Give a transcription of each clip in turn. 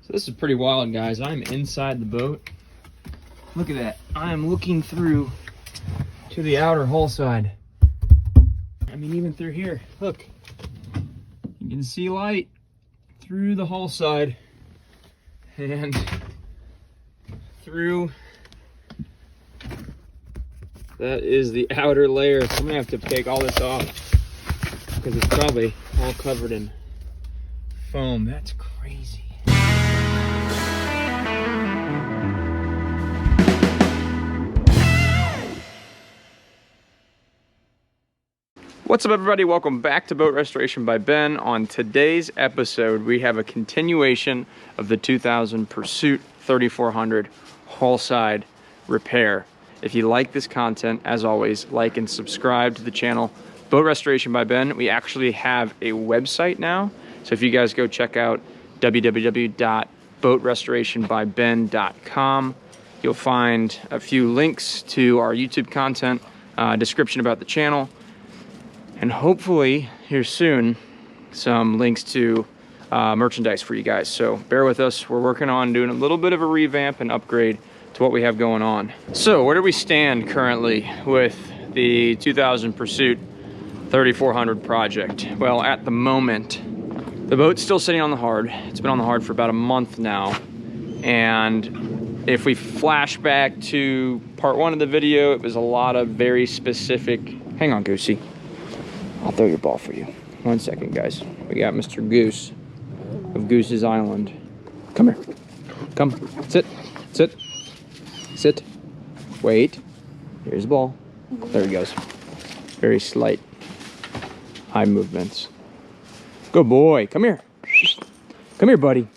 So this is pretty wild, guys. I'm inside the boat. Look at that. I am looking through to the outer hull side. I mean, even through here, look. You can see light through the hull side and through. That is the outer layer. So I'm gonna have to take all this off because it's probably all covered in foam. That's crazy. What's up, everybody? Welcome back to Boat Restoration by Ben. On today's episode, we have a continuation of the 2000 Pursuit 3400 hull side repair. If you like this content, as always, like and subscribe to the channel Boat Restoration by Ben. We actually have a website now, so if you guys go check out www.boatrestorationbyben.com, you'll find a few links to our YouTube content, description about the channel, and hopefully here soon some links to merchandise for you guys. So bear with us. We're working on doing a little bit of a revamp and upgrade to what we have going on. So where do we stand currently with the 2000 Pursuit 3400 project? Well, at the moment, the boat's still sitting on the hard. It's been on the hard for about a month now. And if we flash back to part one of the video, it was a lot of very specific, hang on, Goosey. I'll throw your ball for you. 1 second, guys. We got Mr. Goose of Goose's Island. Come here. Come. Sit. Sit. Sit. Wait. Here's the ball. There he goes. Very slight eye movements. Good boy. Come here. Come here, buddy.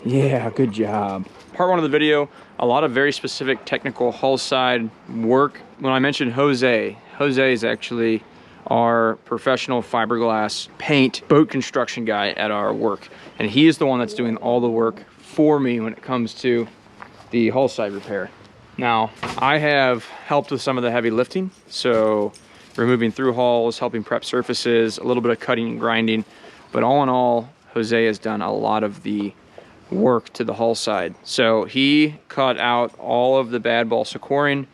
Yeah, good job. Part one of the video, a lot of very specific technical hull side work. When I mentioned Jose is actually our professional fiberglass paint boat construction guy at our work, and he is the one that's doing all the work for me when it comes to the hull side repair. Now, I have helped with some of the heavy lifting, so removing through hulls, helping prep surfaces, a little bit of cutting and grinding, but all in all, Jose has done a lot of the work to the hull side. So he cut out all of the bad balsa coring.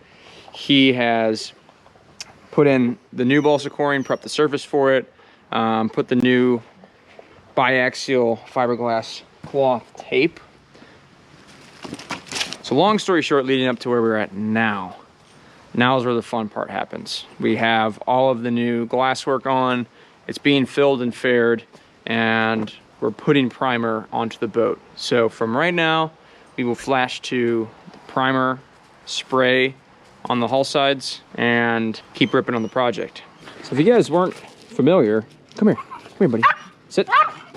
He has put in the new balsa coring, prepped the surface for it, put the new biraxial fiberglass cloth tape. So long story short, leading up to where we're at now is where the fun part happens. We have all of the new glass work on, it's being filled and faired, and we're putting primer onto the boat. So from right now, we will flash to the primer spray on the hull sides and keep ripping on the project. So if you guys weren't familiar, come here, buddy, sit.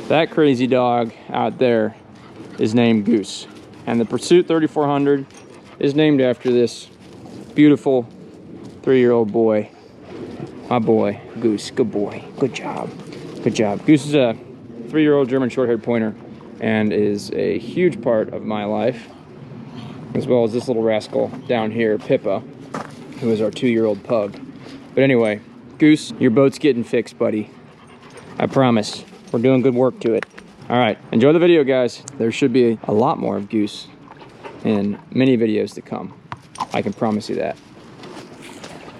That crazy dog out there is named Goose, and the Pursuit 3400 is named after this beautiful 3-year-old boy. My boy, Goose, good boy, good job, good job. Goose is a 3-year-old German short-haired pointer and is a huge part of my life, as well as this little rascal down here, Pippa, who is our 2-year-old pug. But anyway, Goose, your boat's getting fixed, buddy. I promise. We're doing good work to it. All right, enjoy the video, guys. There should be a lot more of Goose in many videos to come. I can promise you that.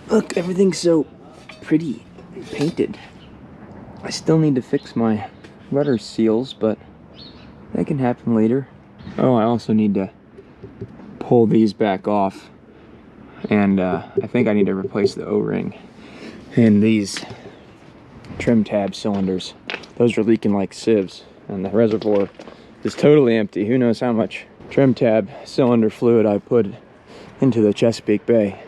Look, everything's so pretty and painted. I still need to fix my rudder seals, but that can happen later. Oh, I also need to pull these back off. And I think I need to replace the O-ring in these trim tab cylinders. Those are leaking like sieves, and the reservoir is totally empty. Who knows how much trim tab cylinder fluid I put into the Chesapeake Bay.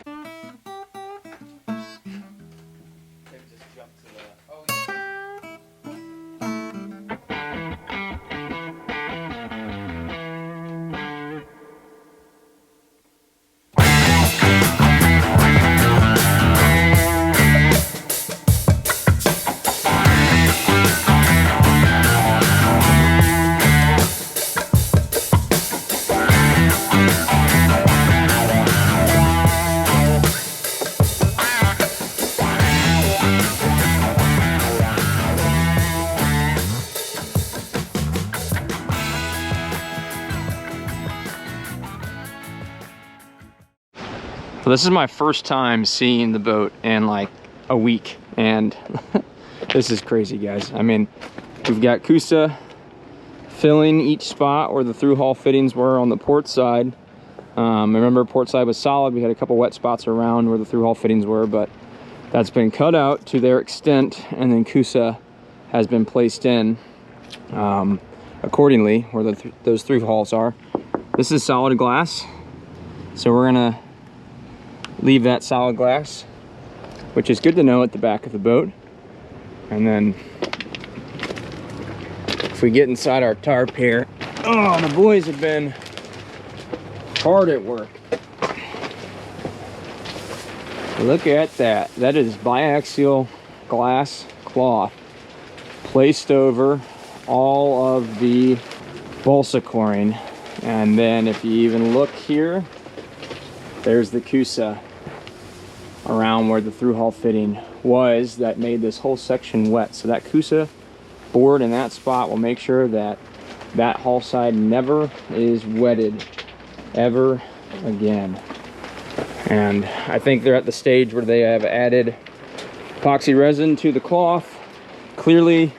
So this is my first time seeing the boat in like a week, and this is crazy, guys. I mean, we've got coosa filling each spot where the through hull fittings were on the port side. Remember, port side was solid. We had a couple wet spots around where the through hull fittings were, but that's been cut out to their extent, and then coosa has been placed in accordingly where those through hulls are. This is solid glass, so we're gonna leave that solid glass, which is good to know, at the back of the boat. And then if we get inside our tarp here, oh, the boys have been hard at work. Look at that. That is biaxial glass cloth placed over all of the balsa coring. And then if you even look here, there's the coosa around where the through hull fitting was that made this whole section wet. So that coosa board in that spot will make sure that that hull side never is wetted ever again. And I think they're at the stage where they have added epoxy resin to the cloth, clearly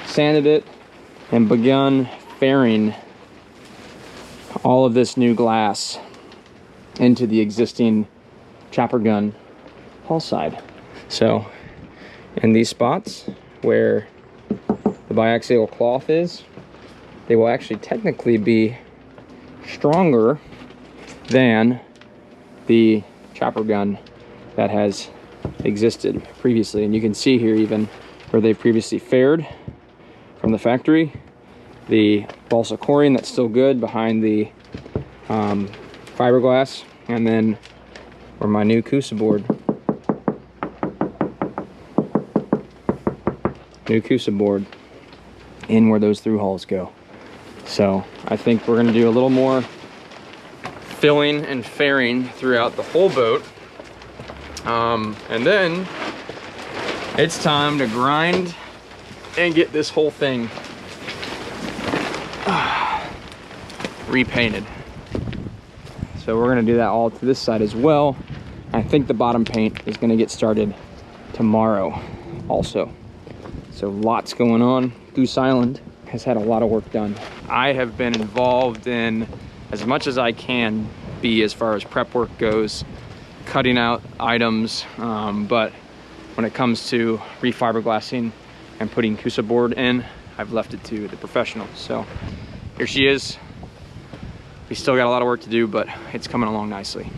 sanded it, and begun fairing all of this new glass into the existing chopper gun hull side. So in these spots where the biaxial cloth is, they will actually technically be stronger than the chopper gun that has existed previously. And you can see here even where they've previously faired from the factory, the balsa coring that's still good behind the fiberglass, and then where my new coosa board, in where those through hulls go. So I think we're gonna do a little more filling and fairing throughout the whole boat. And then it's time to grind and get this whole thing repainted. So we're gonna do that all to this side as well. I think the bottom paint is gonna get started tomorrow also. So lots going on. Goose Island has had a lot of work done. I have been involved in as much as I can be as far as prep work goes, cutting out items, but when it comes to refiberglassing and putting coosa board in, I've left it to the professionals. So here she is. We still got a lot of work to do, but it's coming along nicely.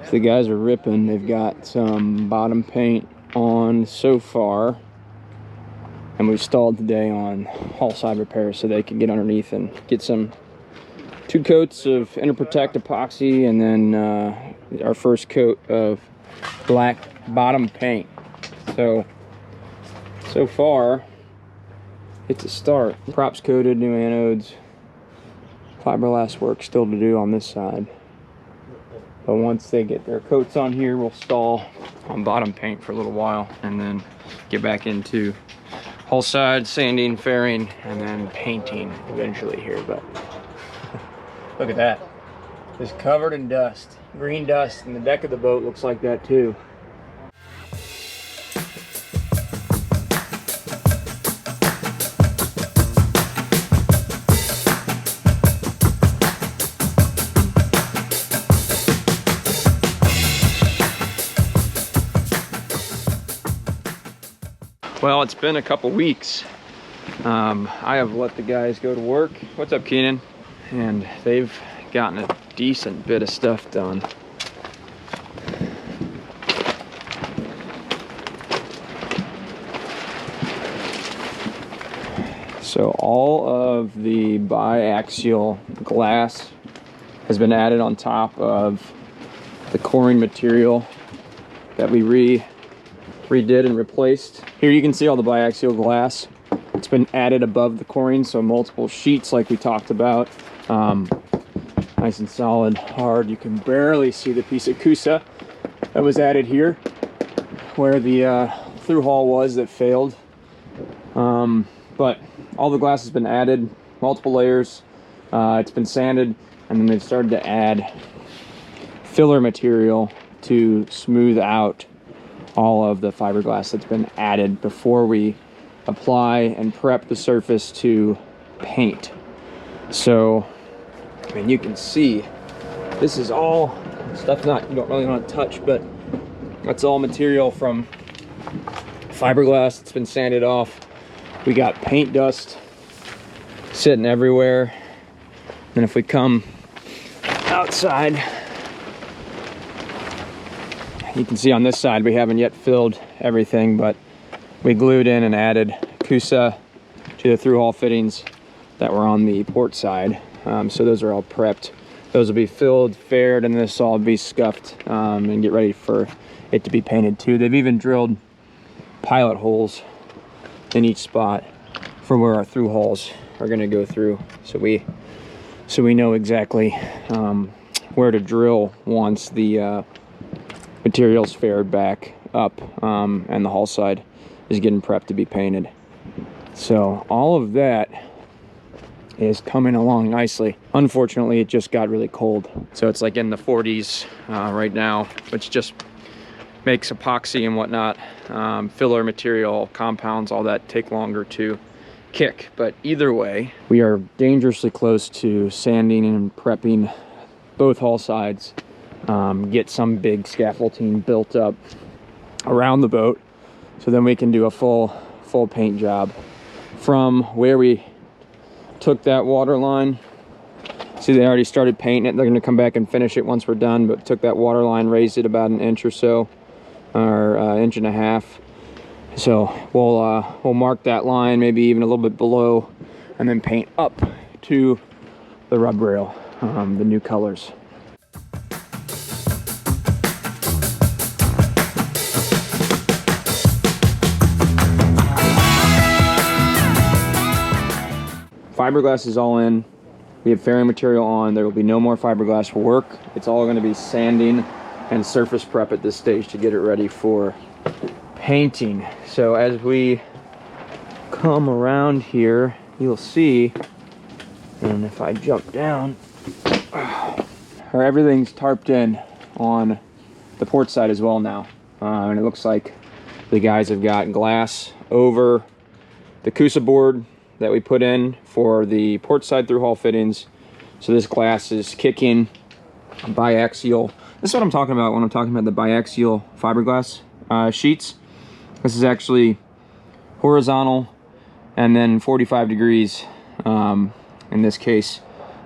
So the guys are ripping. They've got some bottom paint on so far, and we've stalled today on hull side repairs so they can get underneath and get some 2 coats of Interprotect epoxy, and then our first coat of black bottom paint. So far it's a start. Props coated, new anodes, fiberglass work still to do on this side. But once they get their coats on here, we'll stall on bottom paint for a little while and then get back into hull side, sanding, fairing, and then painting eventually here. But look at that. It's covered in dust, green dust, and the deck of the boat looks like that too. Well, it's been a couple weeks. I have let the guys go to work. What's up, Keenan? And they've gotten a decent bit of stuff done. So all of the biaxial glass has been added on top of the coring material that we redid and replaced. Here you can see all the biaxial glass. It's been added above the coring, so multiple sheets like we talked about. Nice and solid, hard. You can barely see the piece of coosa that was added here where the through hull was that failed. But all the glass has been added, multiple layers. It's been sanded, and then they've started to add filler material to smooth out all of the fiberglass that's been added before we apply and prep the surface to paint. So, I mean, you can see this is all stuff you don't really want to touch, but that's all material from fiberglass that's been sanded off. We got paint dust sitting everywhere. And if we come outside, you can see on this side we haven't yet filled everything, but we glued in and added coosa to the through hull fittings that were on the port side. So those are all prepped. Those will be filled, faired, and this will all be scuffed and get ready for it to be painted too. They've even drilled pilot holes in each spot for where our through hulls are going to go through, so we know exactly where to drill once the material's faired back up and the hull side is getting prepped to be painted. So all of that is coming along nicely. Unfortunately, it just got really cold, so it's like in the 40s right now, which just makes epoxy and whatnot, filler material, compounds, all that take longer to kick. But either way, we are dangerously close to sanding and prepping both hull sides, get some big scaffolding built up around the boat, so then we can do a full paint job from where we took that water line. See, they already started painting it. They're going to come back and finish it once we're done, but took that water line, raised it about an inch or so, or inch and a half. So we'll mark that line, maybe even a little bit below, and then paint up to the rub rail, the new colors. Fiberglass is all in. We have fairing material on. There will be no more fiberglass work. It's all going to be sanding and surface prep at this stage to get it ready for painting. So as we come around here, you'll see, and if I jump down, everything's tarped in on the port side as well now. And it looks like the guys have got glass over the coosa board that we put in for the port side through hull fittings. So this glass is kicking biaxial. This is what I'm talking about when I'm talking about the biaxial fiberglass sheets. This is actually horizontal and then 45 degrees in this case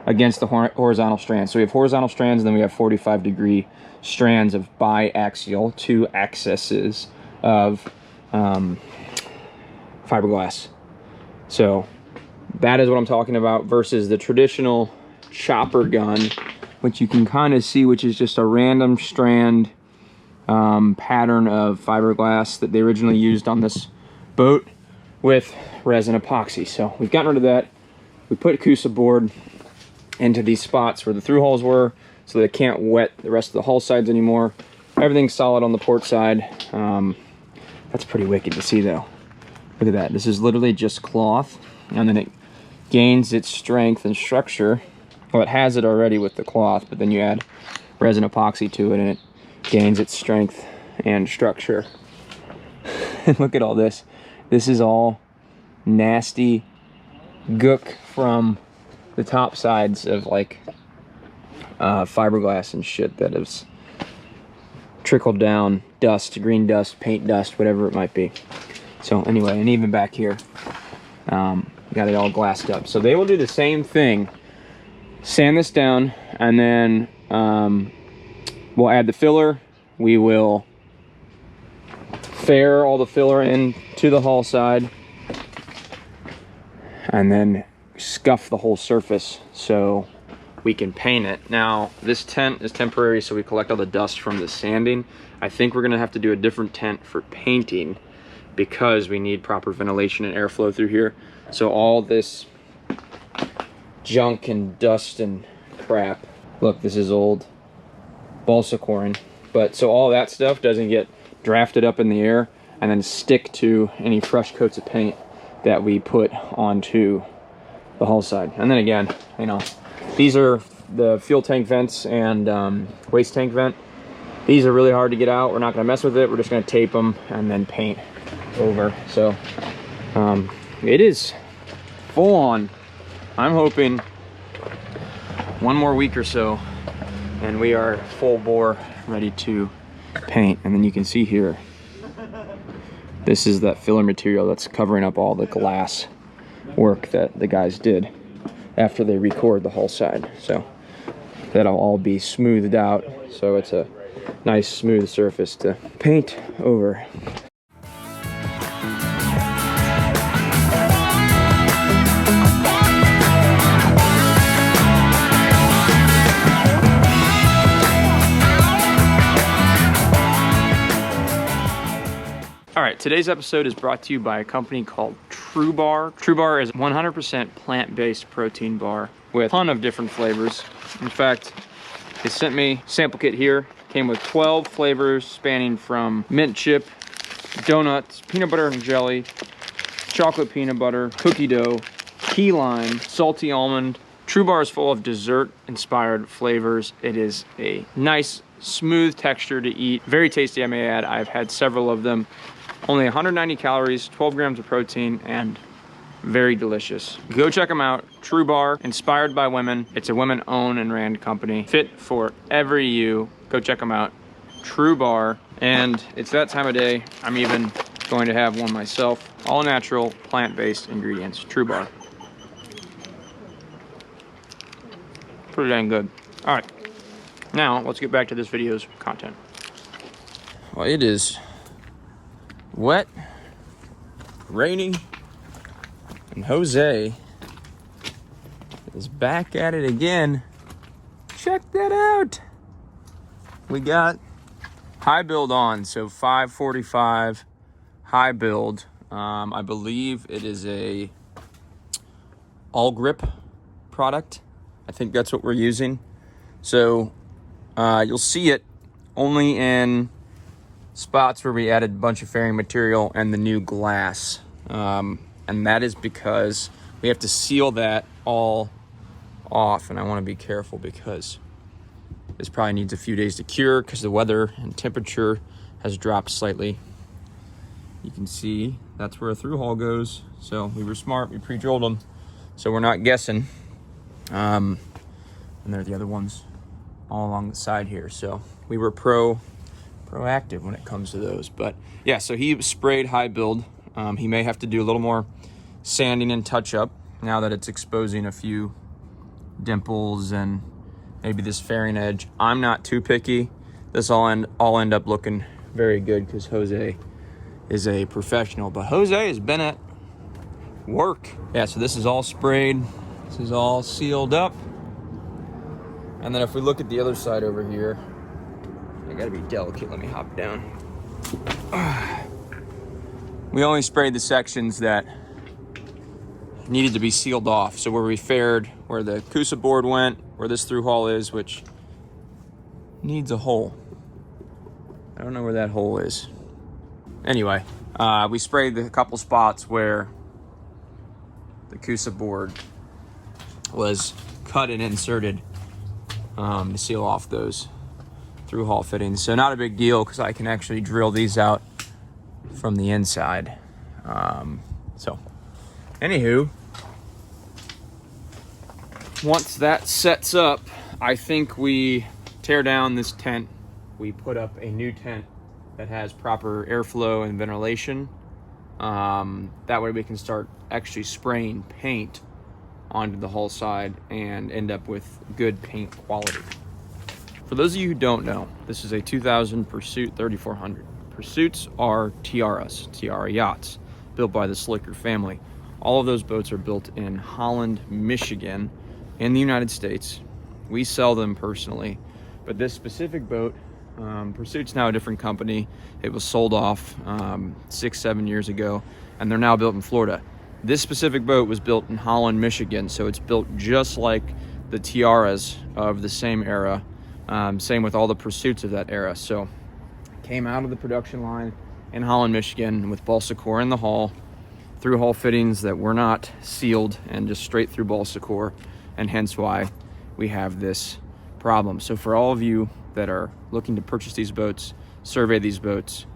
against the horizontal strands. So we have horizontal strands, and then we have 45-degree strands of biaxial, two axes of fiberglass. So that is what I'm talking about versus the traditional chopper gun, which you can kind of see, which is just a random strand pattern of fiberglass that they originally used on this boat with resin epoxy. So we've gotten rid of that. We put coosa board into these spots where the through holes were, so they can't wet the rest of the hull sides anymore. Everything's solid on the port side. That's pretty wicked to see though. Look at that. This is literally just cloth, and then it gains its strength and structure. Well, it has it already with the cloth, but then you add resin epoxy to it and it gains its strength and structure. And look at all this. This is all nasty gook from the top sides of like fiberglass and shit that has trickled down, dust, green dust, paint dust, whatever it might be. So anyway, and even back here, got it all glassed up. So they will do the same thing, sand this down, and then we'll add the filler. We will fair all the filler in to the hull side, and then scuff the whole surface so we can paint it. Now, this tent is temporary, so we collect all the dust from the sanding. I think we're gonna have to do a different tent for painting because we need proper ventilation and airflow through here. So all this junk and dust and crap. Look, this is old balsa coring. But so all that stuff doesn't get drafted up in the air and then stick to any fresh coats of paint that we put onto the hull side. And then again, you know, these are the fuel tank vents and waste tank vent. These are really hard to get out. We're not gonna mess with it. We're just gonna tape them and then paint over. So it is full on. I'm hoping one more week or so and we are full bore ready to paint. And then you can see here, this is that filler material that's covering up all the glass work that the guys did after they record the hull side. So that'll all be smoothed out, so it's a nice smooth surface to paint over. All right, today's episode is brought to you by a company called thru. thru is 100% plant-based protein bar with a ton of different flavors. In fact, they sent me a sample kit here. Came with 12 flavors spanning from mint chip, donuts, peanut butter and jelly, chocolate peanut butter, cookie dough, key lime, salty almond. thru is full of dessert-inspired flavors. It is a nice, smooth texture to eat. Very tasty, I may add. I've had several of them. Only 190 calories, 12 grams of protein, and very delicious. Go check them out. thru, inspired by women. It's a women-owned and ran company. Fit for every you. Go check them out. thru. And it's that time of day. I'm even going to have one myself. All natural, plant-based ingredients. thru. Pretty dang good. All right, now let's get back to this video's content. Well, it is wet, rainy, and Jose is back at it again. Check that out. We got high build on, so 545 high build. I believe it is a all grip product. I think that's what we're using. So you'll see it only in spots where we added a bunch of fairing material and the new glass. And that is because we have to seal that all off. And I want to be careful because this probably needs a few days to cure because the weather and temperature has dropped slightly. You can see that's where a through hull goes. So we were smart, we pre-drilled them. So we're not guessing. And there are the other ones all along the side here. So we were proactive when it comes to those. But yeah, so he sprayed high build. He may have to do a little more sanding and touch up now that it's exposing a few dimples and maybe this fairing edge. I'm not too picky. This all end up looking very good because Jose is a professional. But Jose has been at work. Yeah, so this is all sprayed. This is all sealed up. And then if we look at the other side over here, I gotta be delicate, let me hop down. We only sprayed the sections that needed to be sealed off. So where we fared, where the coosa board went, where this through hull is, which needs a hole. I don't know where that hole is. Anyway, we sprayed a couple spots where the coosa board was cut and inserted to seal off those through hull fittings. So not a big deal because I can actually drill these out from the inside. So anywho, once that sets up, I think we tear down this tent. We put up a new tent that has proper airflow and ventilation. That way we can start actually spraying paint onto the hull side and end up with good paint quality. For those of you who don't know, this is a 2000 Pursuit 3400. Pursuits are Tiaras, Tiara yachts, built by the Slicker family. All of those boats are built in Holland, Michigan, in the United States. We sell them personally, but this specific boat, Pursuit's now a different company. It was sold off 6-7 years ago, and they're now built in Florida. This specific boat was built in Holland, Michigan, so it's built just like the Tiaras of the same era. Same with all the Pursuits of that era. So came out of the production line in Holland, Michigan with balsa core in the hull, through hull fittings that were not sealed and just straight through balsa core, and hence why we have this problem. So for all of you that are looking to purchase these boats, survey these boats,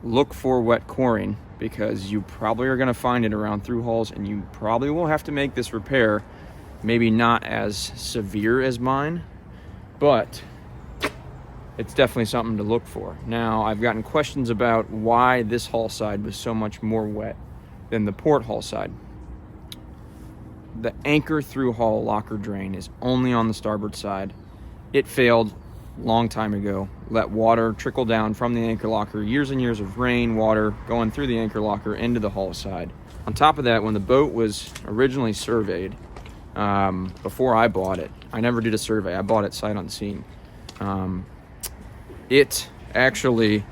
look for wet coring, because you probably are going to find it around through hulls, and you probably will have to make this repair. Maybe not as severe as mine, but it's definitely something to look for. Now, I've gotten questions about why this hull side was so much more wet than the port hull side. The anchor through hull locker drain is only on the starboard side. It failed a long time ago. Let water trickle down from the anchor locker, years and years of rain, water going through the anchor locker into the hull side. On top of that, when the boat was originally surveyed, before I bought it, I never did a survey. I bought it sight unseen. It actually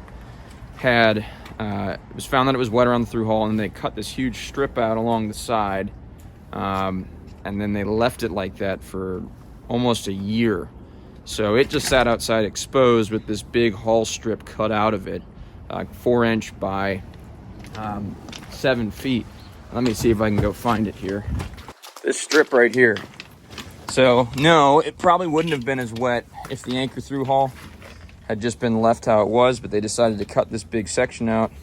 had, it was found that it was wet around the through hull, and they cut this huge strip out along the side, and then they left it like that for almost a year. So it just sat outside exposed with this big hull strip cut out of it, 4-inch by 7 feet. Let me see if I can go find it here. This strip right here. So no, it probably wouldn't have been as wet if the anchor through hull had just been left how it was, but they decided to cut this big section out,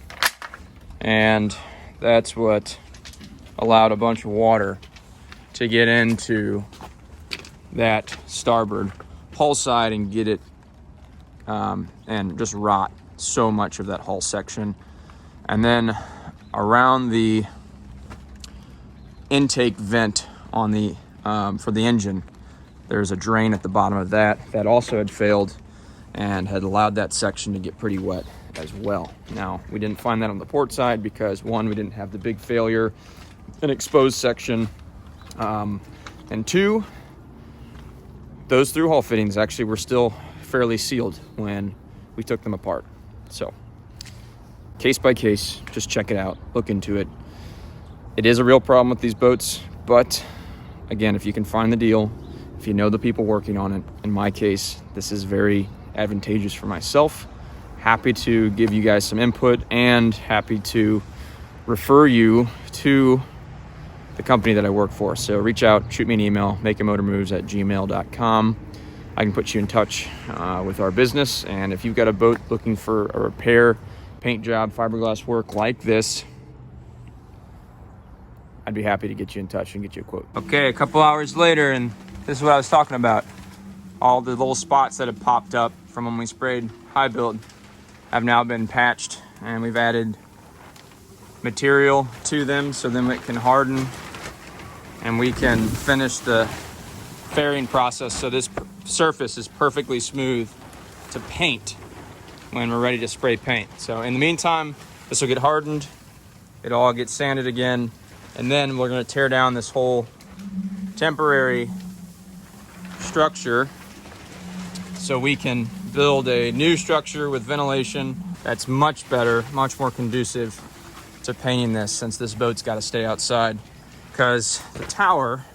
and that's what allowed a bunch of water to get into that starboard hull side and get it and just rot so much of that hull section. And then around the intake vent on the for the engine, there's a drain at the bottom of that also had failed and had allowed that section to get pretty wet as well. Now, we didn't find that on the port side because, one, we didn't have the big failure, an exposed section, and two, those through hull fittings actually were still fairly sealed when we took them apart. So case by case, just check it out, look into it. It is a real problem with these boats, but again, if you can find the deal, if you know the people working on it, in my case, this is very advantageous for myself. Happy to give you guys some input and happy to refer you to the company that I work for. So reach out, shoot me an email, makinmotormoves@gmail.com. I can put you in touch with our business. And if you've got a boat looking for a repair, paint job, fiberglass work like this, I'd be happy to get you in touch and get you a quote. Okay, a couple hours later, and this is what I was talking about. All the little spots that have popped up from when we sprayed high build have now been patched, and we've added material to them so then it can harden and we can finish the fairing process so this surface is perfectly smooth to paint when we're ready to spray paint. So in the meantime, this will get hardened, it'll all get sanded again, and then we're going to tear down this whole temporary structure so we can build a new structure with ventilation that's much better, much more conducive to painting this, since this boat's got to stay outside because the tower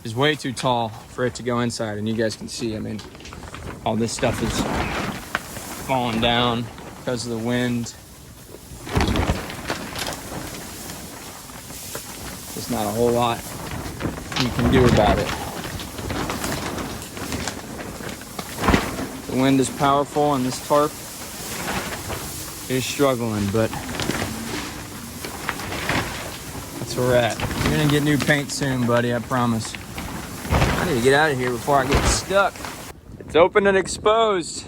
is way too tall for it to go inside. And you guys can see, I mean, all this stuff is falling down because of the wind. There's not a whole lot you can do about it. The wind is powerful and this tarp is struggling, but that's where we're at. You're gonna get new paint soon, buddy, I promise. I need to get out of here before I get stuck. It's open and exposed.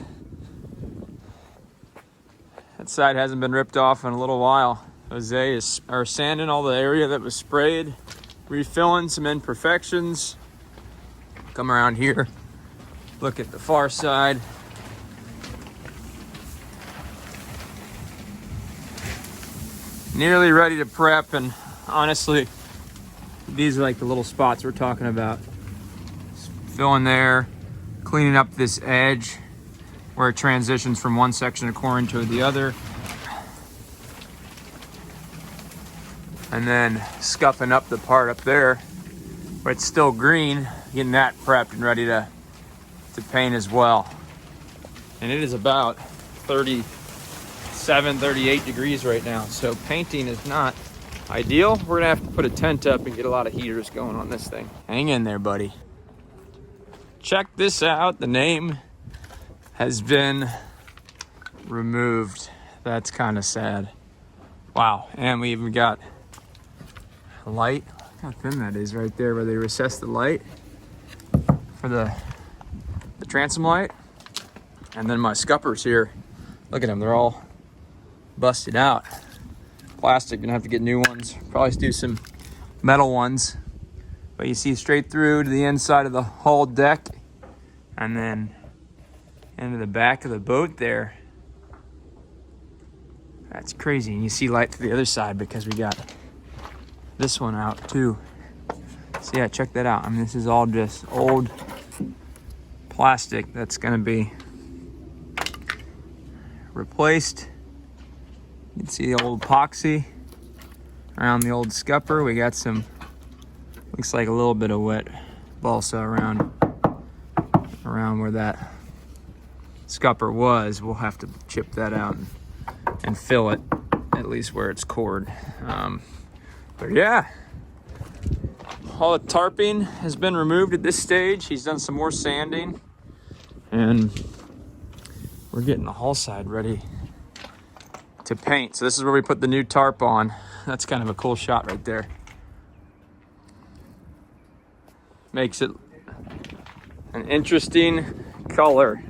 That side hasn't been ripped off in a little while. Jose is sanding all the area that was sprayed, refilling some imperfections. Come around here, look at the far side. Nearly ready to prep, and honestly, these are like the little spots we're talking about. Just filling there, cleaning up this edge where it transitions from one section of coring to the other. And then scuffing up the part up there where it's still green, getting that prepped and ready to paint as well. And it is about 37, 38 degrees right now, so painting is not ideal. We're gonna have to put a tent up and get a lot of heaters going on this thing. Hang in there, buddy. Check this out. The name has been removed. That's kind of sad. Wow. And we even got a light. Look how thin that is right there where they recessed the light for the transom light. And then my scuppers here. Look at them. They're all busted out. Plastic, gonna have to get new ones. Probably do some metal ones. But you see straight through to the inside of the hull deck and then into the back of the boat there. That's crazy. And you see light to the other side because we got this one out too. So yeah, check that out. I mean, this is all just old plastic that's gonna be replaced. You can see the old epoxy around the old scupper. We got some, looks like a little bit of wet balsa around where that scupper was. We'll have to chip that out and fill it, at least where it's cored. But yeah, all the tarping has been removed at this stage. He's done some more sanding, and we're getting the hull side ready to paint. So this is where we put the new tarp on. That's kind of a cool shot right there. Makes it an interesting color,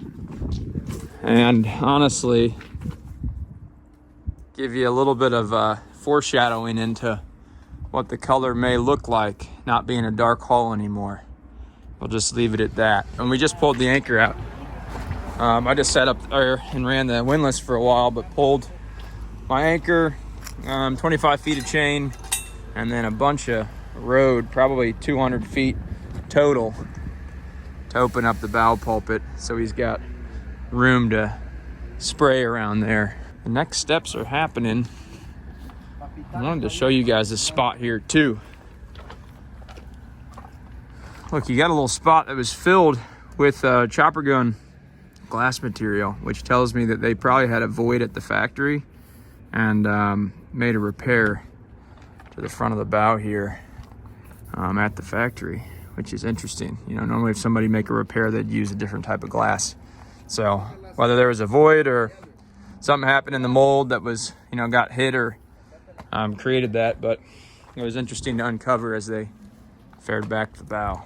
and honestly give you a little bit of foreshadowing into what the color may look like, not being a dark hull anymore. We'll just leave it at that. And we just pulled the anchor out. I just sat up there and ran the windlass for a while, but pulled my anchor, 25 feet of chain, and then a bunch of road, probably 200 feet total, to open up the bow pulpit so he's got room to spray around there. The next steps are happening. I wanted to show you guys this spot here too. Look, you got a little spot that was filled with chopper gun glass material, which tells me that they probably had a void at the factory and made a repair to the front of the bow here at the factory, which is interesting. You know, normally if somebody make a repair, they'd use a different type of glass. So whether there was a void or something happened in the mold that was, you know, got hit or created that, but it was interesting to uncover as they fared back the bow.